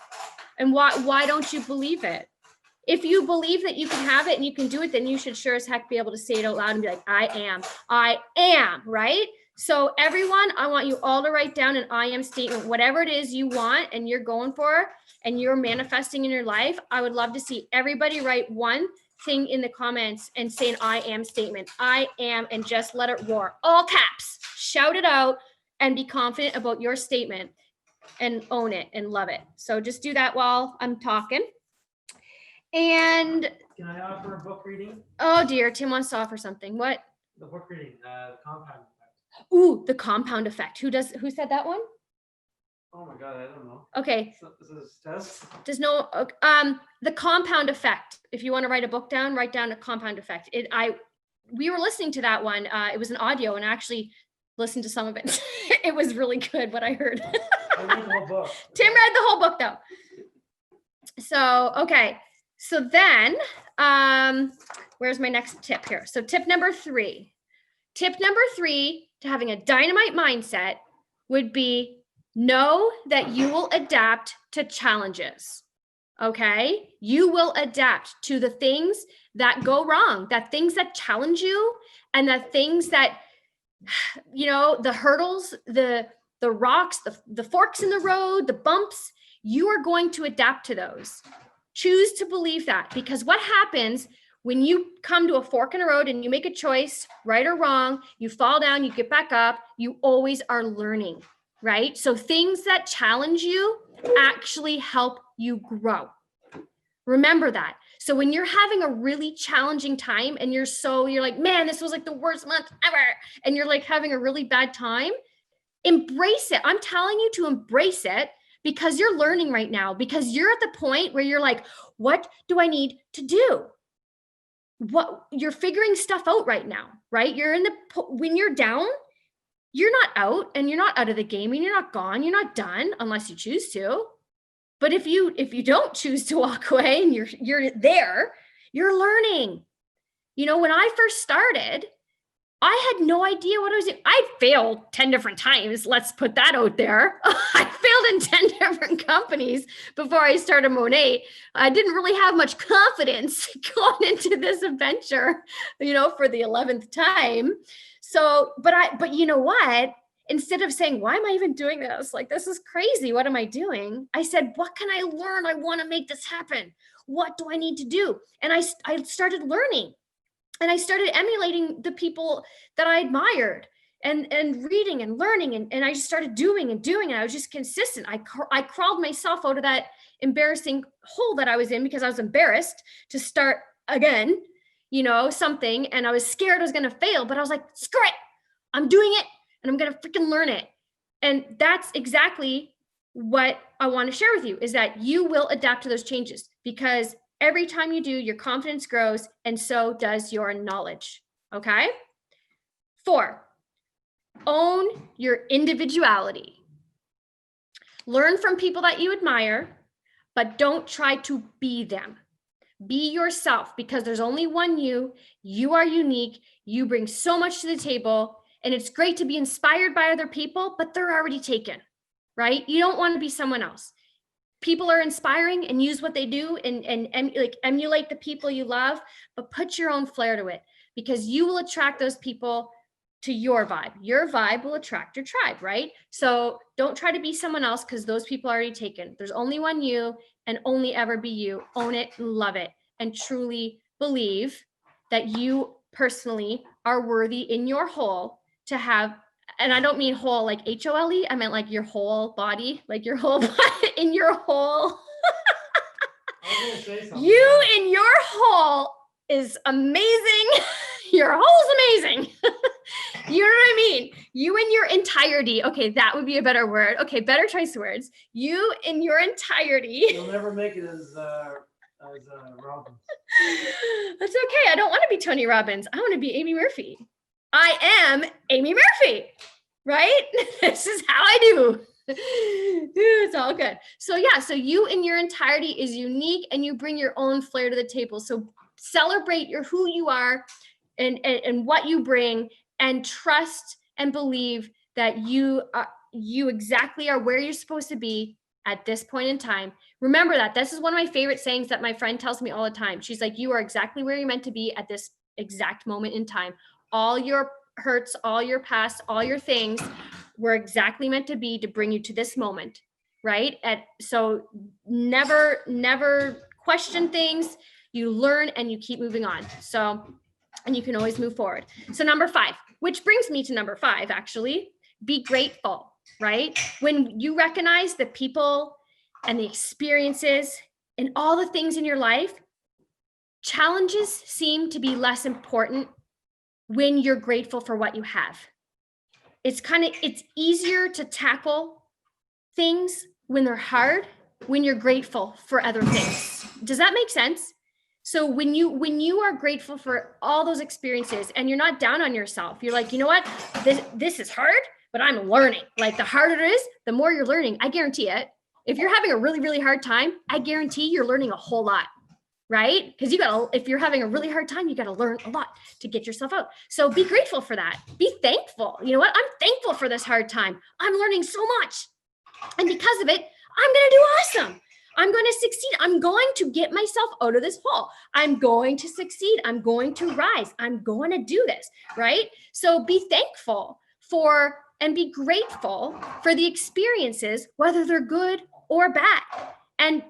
And why don't you believe it? If you believe that you can have it and you can do it, then you should sure as heck be able to say it out loud and be like, I am, right? So everyone, I want you all to write down an I am statement, whatever it is you want and you're going for and you're manifesting in your life. I would love to see everybody write one thing in the comments and say an I am statement. I am, and just let it roar. All caps, shout it out and be confident about your statement and own it and love it. So just do that while I'm talking. And can I offer a book reading? Oh dear, Tim wants to offer something. What? The book reading, Compound Effect. Ooh, the compound effect. Who said that one? Oh my God, I don't know. Okay. So, this is test. There's no the compound effect. If you want to write a book down, write down a compound effect. We were listening to that one. It was an audio, and I actually listened to some of it. It was really good what I heard. I read the whole book. Tim read the whole book though. So okay. So then where's my next tip here? So tip number 3. Tip number 3 to having a dynamite mindset would be know that you will adapt to challenges. Okay? You will adapt to the things that go wrong, that things that challenge you, and the things that, the hurdles, the rocks, the forks in the road, the bumps, you are going to adapt to those. Choose to believe that, because what happens when you come to a fork in the road and you make a choice, right or wrong, you fall down, you get back up, you always are learning, right? So things that challenge you actually help you grow. Remember that. So when you're having a really challenging time and you're like, man, this was like the worst month ever, and you're like having a really bad time, embrace it. I'm telling you to embrace it, because you're learning right now, because you're at the point where you're like, what do I need to do? What you're figuring stuff out right now, right? When you're down, you're not out, and you're not out of the game, and you're not gone, you're not done unless you choose to. But if you don't choose to walk away and you're there, you're learning. When I first started, I had no idea what I was doing. I failed 10 different times. Let's put that out there. I failed in 10 different companies before I started Monet. I didn't really have much confidence going into this adventure, for the 11th time. So, but you know what? Instead of saying, why am I even doing this? Like, this is crazy. What am I doing? I said, what can I learn? I want to make this happen. What do I need to do? And I started learning. And I started emulating the people that I admired and reading and learning. And I just started doing. And I was just consistent. I crawled myself out of that embarrassing hole that I was in, because I was embarrassed to start again, something. And I was scared I was going to fail, but I was like, screw it. I'm doing it, and I'm going to freaking learn it. And that's exactly what I want to share with you, is that you will adapt to those changes, because every time you do, your confidence grows, and so does your knowledge. Okay? 4, own your individuality. Learn from people that you admire, but don't try to be them. Be yourself, because there's only one you. You are unique. You bring so much to the table, and it's great to be inspired by other people, but they're already taken, right? You don't want to be someone else. People are inspiring, and use what they do and emulate the people you love, but put your own flair to it, because you will attract those people to your vibe. Your vibe will attract your tribe, right? So don't try to be someone else because those people are already taken. There's only one you and only ever be you. Own it, love it, and truly believe that you personally are worthy in your whole to have, and I don't mean whole like HOLE, I meant like your whole body, like your whole body in your whole. I was gonna say something. You in your whole is amazing. Your whole is amazing. You know what I mean? You in your entirety. Okay, that would be a better word. Okay, better choice of words. You in your entirety. You'll never make it as Robbins. That's okay. I don't want to be Tony Robbins. I want to be Amy Murphy. I am Amy Murphy, right? This is how I do. It's all good. So yeah, so you in your entirety is unique and you bring your own flair to the table. So celebrate your who you are and what you bring, and trust and believe that you exactly are where you're supposed to be at this point in time. Remember that. This is one of my favorite sayings that my friend tells me all the time. She's like, you are exactly where you're meant to be at this exact moment in time. All your hurts, all your past, all your things were exactly meant to be to bring you to this moment, right? So never question things. You learn and you keep moving on. So, and you can always move forward. So number 5, which brings me to number 5, actually, be grateful, right? When you recognize the people and the experiences and all the things in your life, challenges seem to be less important when you're grateful for what you have. It's easier to tackle things when they're hard, when you're grateful for other things. Does that make sense? So when you are grateful for all those experiences and you're not down on yourself, you're like, you know what, this is hard, but I'm learning. Like the harder it is, the more you're learning. I guarantee it. If you're having a really, really hard time, I guarantee you're learning a whole lot, right? Because if you're having a really hard time, you got to learn a lot to get yourself out. So be grateful for that. Be thankful. You know what? I'm thankful for this hard time. I'm learning so much. And because of it, I'm going to do awesome. I'm going to succeed. I'm going to get myself out of this hole. I'm going to succeed. I'm going to rise. I'm going to do this, right? So be thankful for and be grateful for the experiences, whether they're good or bad. And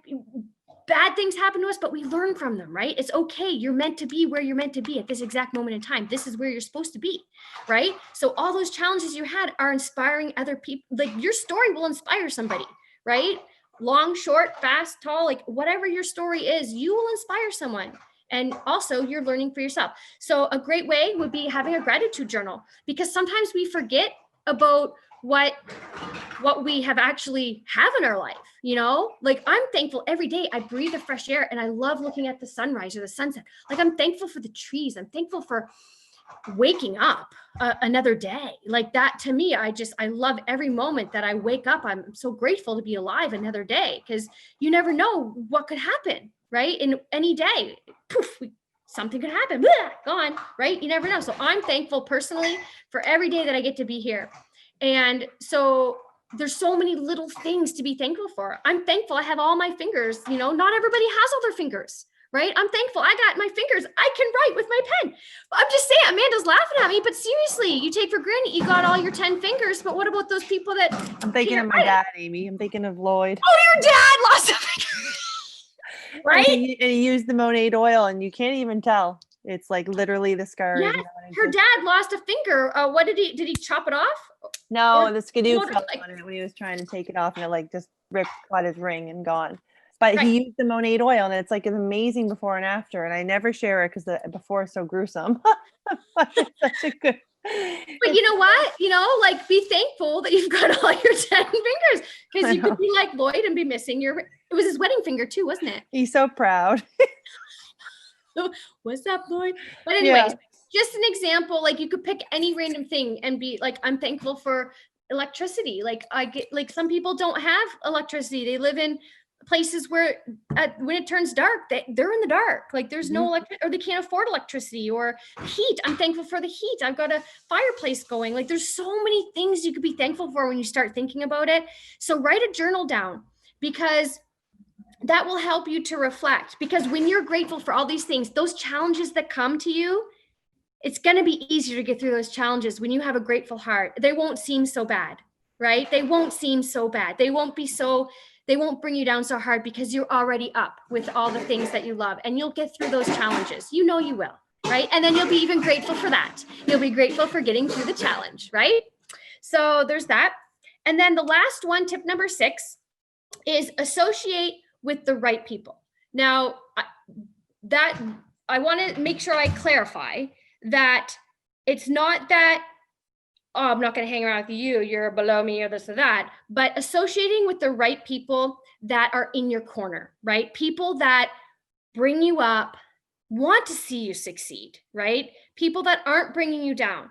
bad things happen to us, but we learn from them, right? It's okay. You're meant to be where you're meant to be at this exact moment in time. This is where you're supposed to be, right? So all those challenges you had are inspiring other people. Like your story will inspire somebody, right? Long, short, fast, tall, like whatever your story is, you will inspire someone. And also you're learning for yourself. So a great way would be having a gratitude journal, because sometimes we forget about what we have actually have in our life, you know, like I'm thankful every day I breathe the fresh air and I love looking at the sunrise or the sunset. Like I'm thankful for the trees. I'm thankful for waking up another day. Like that to me, I love every moment that I wake up. I'm so grateful to be alive another day, because you never know what could happen, right? In any day, poof, something could happen, blah, gone, right? You never know. So I'm thankful personally for every day that I get to be here. And so there's so many little things to be thankful for. I'm thankful I have all my fingers, you know, not everybody has all their fingers, right? I'm thankful I got my fingers. I can write with my pen. I'm just saying, Amanda's laughing at me, but seriously, you take for granted you got all your 10 fingers, but what about those people that I'm thinking of my dad, Amy. I'm thinking of Lloyd. Oh, your dad lost a finger. Right? And he used the Monade oil, and you can't even tell. It's like literally the scars. Yes, her dad lost a finger. What did he chop it off? No, the skidoo what, fell like- on it when he was trying to take it off, and it like just caught his ring and gone. But Right. he used the Monade oil, and it's like an amazing before and after. And I never share it because the before is so gruesome. But it's such a good. But you know what? You know, like be thankful that you've got all your 10 fingers, because you could be like Lloyd and be missing it was his wedding finger too, wasn't it? He's so proud. What's up, Lloyd? But anyways, Yeah. just an example, like you could pick any random thing and be like, I'm thankful for electricity. Like like some people don't have electricity. They live in places where when it turns dark, they're in the dark. Like there's no electric, or they can't afford electricity or heat. I'm thankful for the heat. I've got a fireplace going. Like there's so many things you could be thankful for when you start thinking about it. So write a journal down, because that will help you to reflect. Because when you're grateful for all these things, those challenges that come to you, it's going to be easier to get through those challenges when you have a grateful heart. They won't seem so bad, right? They won't seem so bad. They won't bring you down so hard because you're already up with all the things that you love, and you'll get through those challenges. You know you will, right? And then you'll be even grateful for that. You'll be grateful for getting through the challenge, right? So there's that. And then the last one, tip number 6, is associate with the right people. Now, that I want to make sure I clarify that it's not that, oh, I'm not going to hang around with you, you're below me or this or that, but associating with the right people that are in your corner, right? People that bring you up, want to see you succeed, right? People that aren't bringing you down.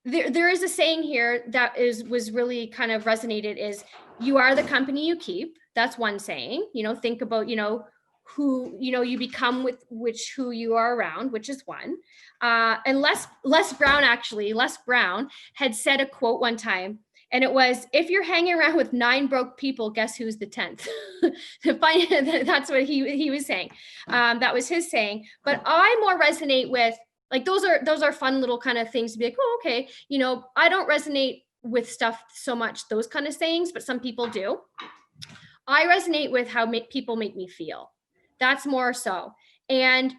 There is a saying here that was really kind of resonated, is you are the company you keep. That's one saying. Think about, who you become with who you are around, which is one. And Les Brown had said a quote one time, and it was, if you're hanging around with 9 broke people, guess who's the 10th? That's what he was saying. That was his saying. But I more resonate with, like, those are fun little kind of things to be like, oh, okay. I don't resonate with stuff so much, those kind of sayings, but some people do. I resonate with how people make me feel. That's more so. And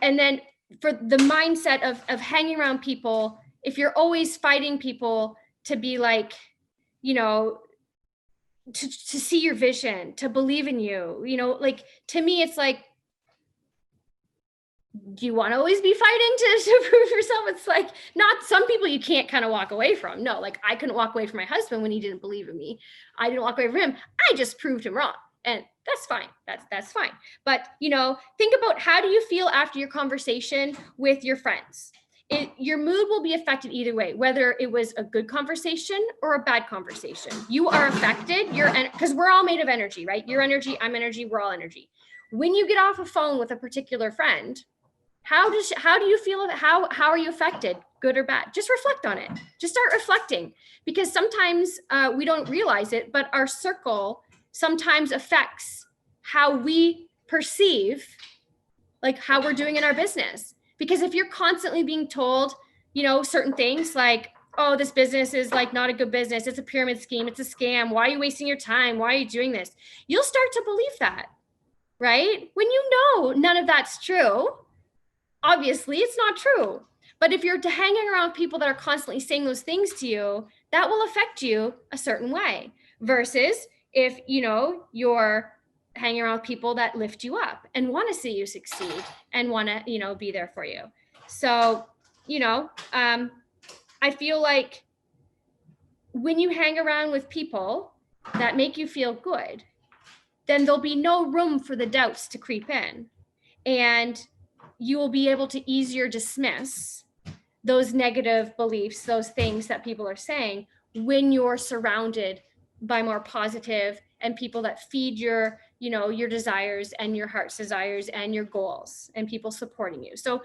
then for the mindset of hanging around people, if you're always fighting people to be like, to see your vision, to believe in you, like, to me, it's like, do you want to always be fighting to prove yourself? It's like, not some people you can't kind of walk away from. No, like, I couldn't walk away from my husband when he didn't believe in me. I didn't walk away from him. I just proved him wrong. And that's fine. That's fine. But, think about, how do you feel after your conversation with your friends? Your mood will be affected either way, whether it was a good conversation or a bad conversation. You are affected, because we're all made of energy, right? Your energy, I'm energy, we're all energy. When you get off a phone with a particular friend, how do you feel? How are you affected, good or bad? Just reflect on it. Just start reflecting, because sometimes we don't realize it, but our circle sometimes affects how we perceive, like, how we're doing in our business. Because if you're constantly being told, certain things like, oh, this business is like not a good business, it's a pyramid scheme, it's a scam, why are you wasting your time, why are you doing this? You'll start to believe that, right? When none of that's true, obviously it's not true. But if you're hanging around people that are constantly saying those things to you, that will affect you a certain way, versus if you're hanging around with people that lift you up and want to see you succeed and want to be there for you. So I feel like when you hang around with people that make you feel good, then there'll be no room for the doubts to creep in, and you will be able to easier dismiss those negative beliefs, those things that people are saying, when you're surrounded by more positive and people that feed your desires and your heart's desires and your goals, and people supporting you. So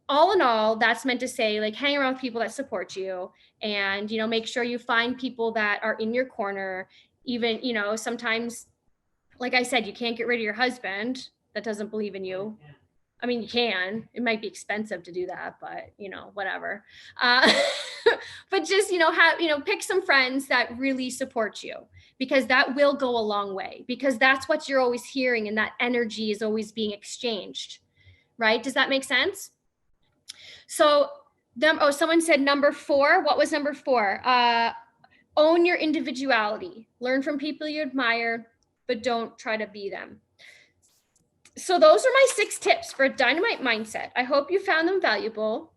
all in all, that's meant to say, like, hang around with people that support you, and, make sure you find people that are in your corner. Even, sometimes, like I said, you can't get rid of your husband that doesn't believe in you. I mean, you can. It might be expensive to do that, but whatever. But just pick some friends that really support you, because that will go a long way. Because that's what you're always hearing, and that energy is always being exchanged, right? Does that make sense? So, someone said number 4. What was number 4? Own your individuality. Learn from people you admire, but don't try to be them. So those are my 6 tips for a dynamite mindset. I hope you found them valuable.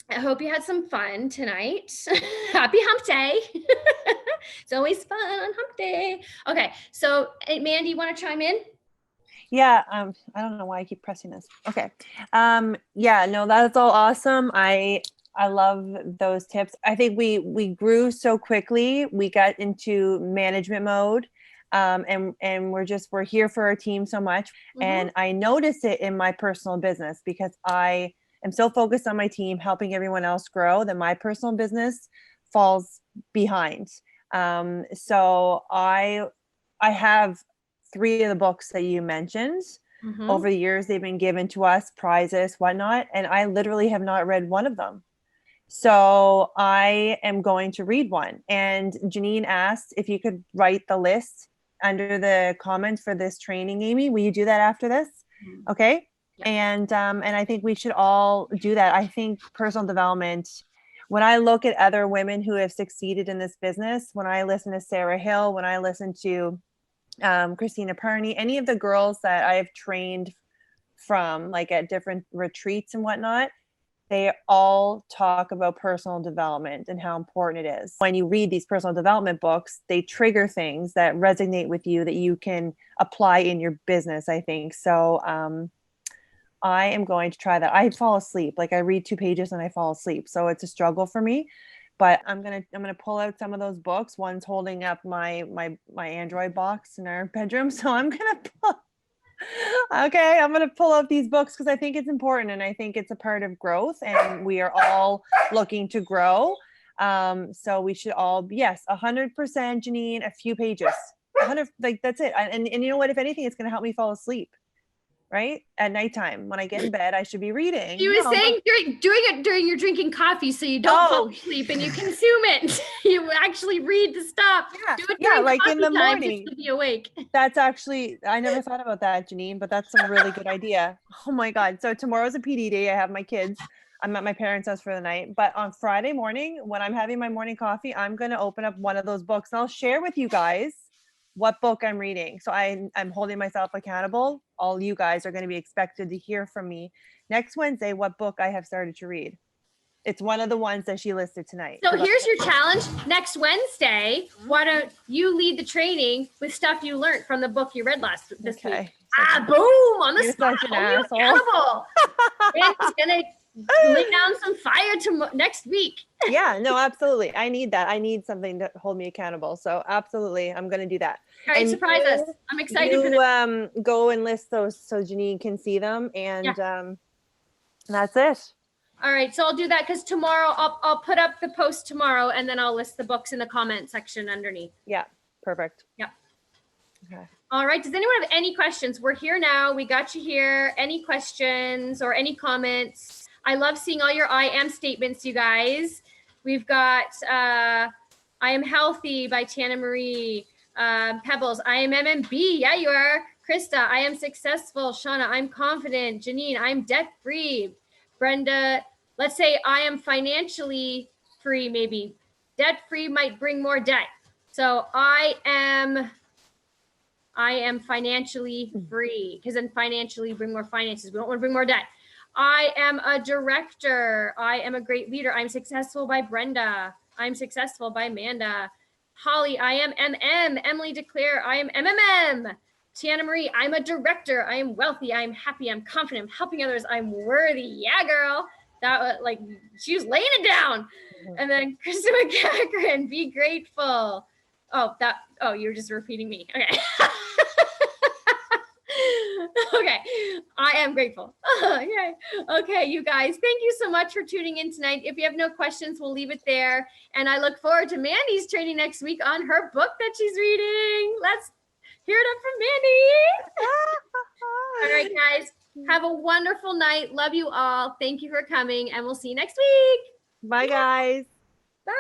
I hope you had some fun tonight. Happy hump day. It's always fun on hump day. Okay, so Mandy, you want to chime in? Yeah, I don't know why I keep pressing this. Okay. Yeah, no, that's all awesome. I love those tips. I think we grew so quickly. We got into management mode. And we're here for our team so much. Mm-hmm. And I notice it in my personal business, because I am so focused on my team, helping everyone else grow, that my personal business falls behind. So I have 3 of the books that you mentioned. Mhm. Over the years, they've been given to us, prizes, whatnot, and I literally have not read one of them. So I am going to read one. And Janine asked if you could write the list under the comments for this training, Amy. Will you do that after this? Mhm. Okay. Yeah. And I think we should all do that. I think personal development, when I look at other women who have succeeded in this business, when I listen to Sarah Hill, when I listen to Christina Parney, any of the girls that I've trained from, like at different retreats and whatnot, they all talk about personal development and how important it is. When you read these personal development books, they trigger things that resonate with you that you can apply in your business, I think. So I am going to try that. I fall asleep. Like I read 2 pages and I fall asleep. So it's a struggle for me. But I'm gonna pull out some of those books. One's holding up my Android box in our bedroom. So I'm gonna pull out these books because I think it's important and I think it's a part of growth and we are all looking to grow. So we should all, yes, 100%, Janine, a few pages, 100, like that's it. And you know what, if anything, it's going to help me fall asleep, right? At nighttime, when I get in bed, I should be reading. She was No, saying doing it during you're drinking coffee so you don't fall Oh. asleep and you consume it. You actually read the stuff. Yeah, Do it yeah, during like in coffee the time morning. just to be awake. That's actually, I never thought about that, Janine, but that's a really good idea. Oh my God. So tomorrow's a PD day. I have my kids. I'm at my parents' house for the night. But on Friday morning, when I'm having my morning coffee, I'm going to open up one of those books and I'll share with you guys what book I'm reading. So I'm holding myself accountable. All you guys are going to be expected to hear from me next Wednesday what book I have started to read. It's one of the ones that she listed tonight. So here's your challenge. Next Wednesday, why don't you lead the training with stuff you learned from the book you read this week? Boom, on the You're spot. such an Hold you asshole. accountable. It's gonna lay down some fire next week. Yeah, no, absolutely. I need that. I need something to hold me accountable. So absolutely, I'm going to do that. All right, And surprise us. I'm excited for You this. go and list those so Janine can see them, and that's it. All right, so I'll do that because tomorrow I'll put up the post tomorrow and then I'll list the books in the comment section underneath. Yeah, perfect. Yep. Okay. All right. Does anyone have any questions? We're here now. We got you here. Any questions or any comments? I love seeing all your I am statements, you guys. We've got I am healthy by Tana Marie. Pebbles, I am MMB. Yeah, you are. Krista, I am successful. Shauna, I'm confident. Janine, I'm debt free. Brenda, let's say I am financially free, maybe. Debt free might bring more debt. So I am financially free because then financially bring more finances. We don't want to bring more debt. I am a director. I am a great leader. I'm successful by Brenda. I'm successful by Amanda. Holly, I am MM. Emily Declare, I am MMM. Tiana Marie, I'm a director. I am wealthy. I'm happy. I'm confident. I'm helping others. I'm worthy. Yeah, girl. That was like, she was laying it down. And then Krista McCackran, be grateful. Oh, you're just repeating me. Okay. Okay. I am grateful. Oh, yay. Okay, you guys, thank you so much for tuning in tonight. If you have no questions, we'll leave it there. And I look forward to Mandy's training next week on her book that she's reading. Let's hear it up from Mandy. All right, guys, have a wonderful night. Love you all. Thank you for coming, and we'll see you next week. Bye, guys. Bye.